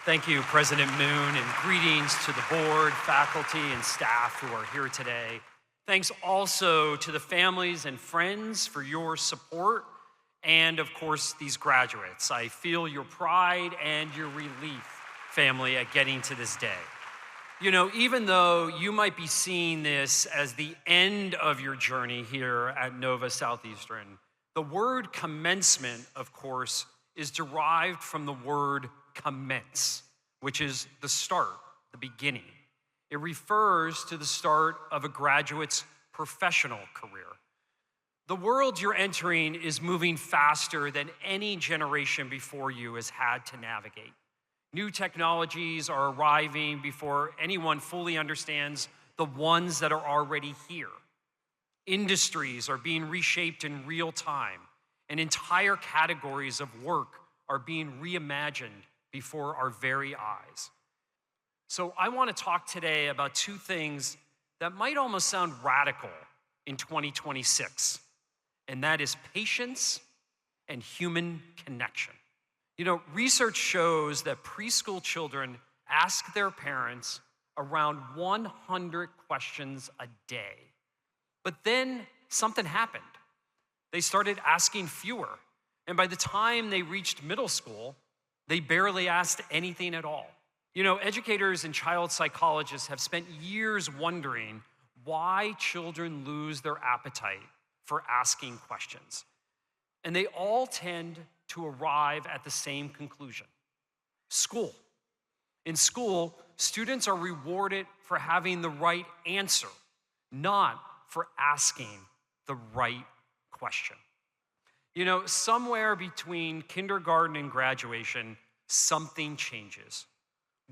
Thank you, President Moon, and greetings to the board, faculty, and staff who are here today. Thanks also to the families and friends for your support, and of course, these graduates. I feel your pride and your relief, family, at getting to this day. You know, even though you might be seeing this as the end of your journey here at Nova Southeastern, the word commencement, of course, is derived from the word commence, which is the start, the beginning. It refers to the start of a graduate's professional career. The world you're entering is moving faster than any generation before you has had to navigate. New technologies are arriving before anyone fully understands the ones that are already here. Industries are being reshaped in real time, and entire categories of work are being reimagined before our very eyes. So I want to talk today about two things that might almost sound radical in 2026, and that is patience and human connection. You know, research shows that preschool children ask their parents around 100 questions a day. But then something happened. They started asking fewer. And by the time they reached middle school, they barely asked anything at all. You know, educators and child psychologists have spent years wondering why children lose their appetite for asking questions. And they all tend to arrive at the same conclusion: school. In school, students are rewarded for having the right answer, not for asking the right question. You know, somewhere between kindergarten and graduation, something changes.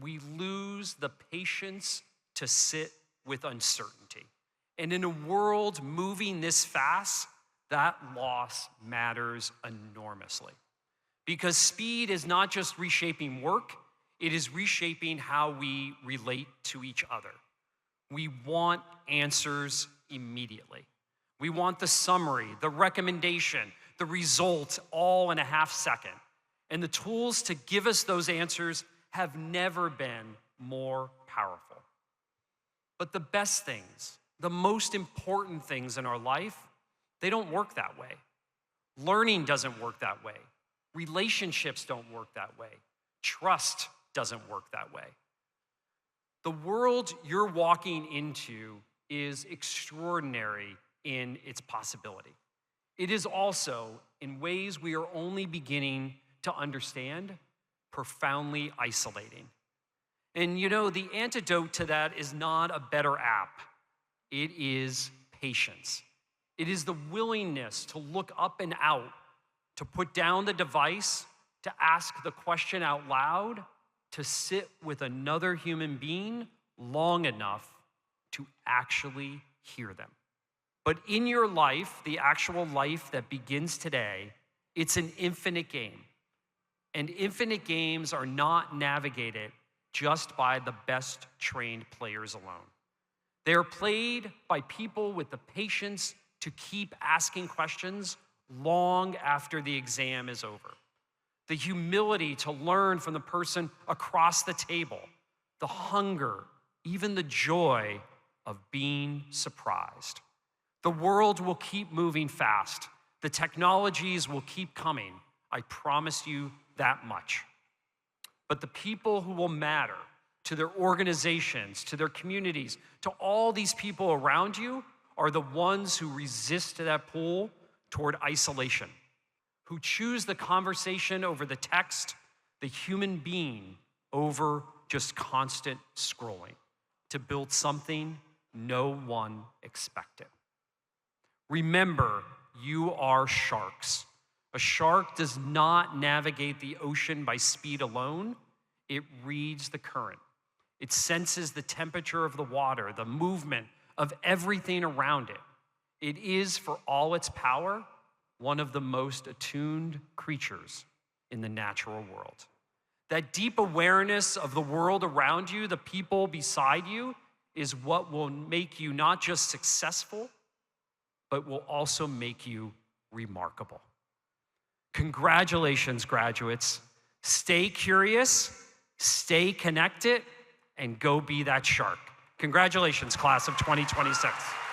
We lose the patience to sit with uncertainty. And in a world moving this fast, that loss matters enormously. Because speed is not just reshaping work, it is reshaping how we relate to each other. We want answers immediately. We want the summary, the recommendation, the result all in a half second. And the tools to give us those answers have never been more powerful. But the best things, the most important things in our life, they don't work that way. Learning doesn't work that way. Relationships don't work that way. Trust doesn't work that way. The world you're walking into is extraordinary in its possibility. It is also, in ways we are only beginning to understand, profoundly isolating. And you know, the antidote to that is not a better app. It is patience. It is the willingness to look up and out, to put down the device, to ask the question out loud, to sit with another human being long enough to actually hear them. But in your life, the actual life that begins today, it's an infinite game. And infinite games are not navigated just by the best trained players alone. They are played by people with the patience to keep asking questions long after the exam is over. The humility to learn from the person across the table, the hunger, even the joy of being surprised. The world will keep moving fast. The technologies will keep coming. I promise you that much. But the people who will matter to their organizations, to their communities, to all these people around you are the ones who resist that pull toward isolation, who choose the conversation over the text, the human being over just constant scrolling, to build something no one expected. Remember, you are sharks. A shark does not navigate the ocean by speed alone. It reads the current. It senses the temperature of the water, the movement of everything around it. It is, for all its power, one of the most attuned creatures in the natural world. That deep awareness of the world around you, the people beside you, is what will make you not just successful, but will also make you remarkable. Congratulations, graduates. Stay curious, Stay connected and go be that shark. Congratulations, class of 2026.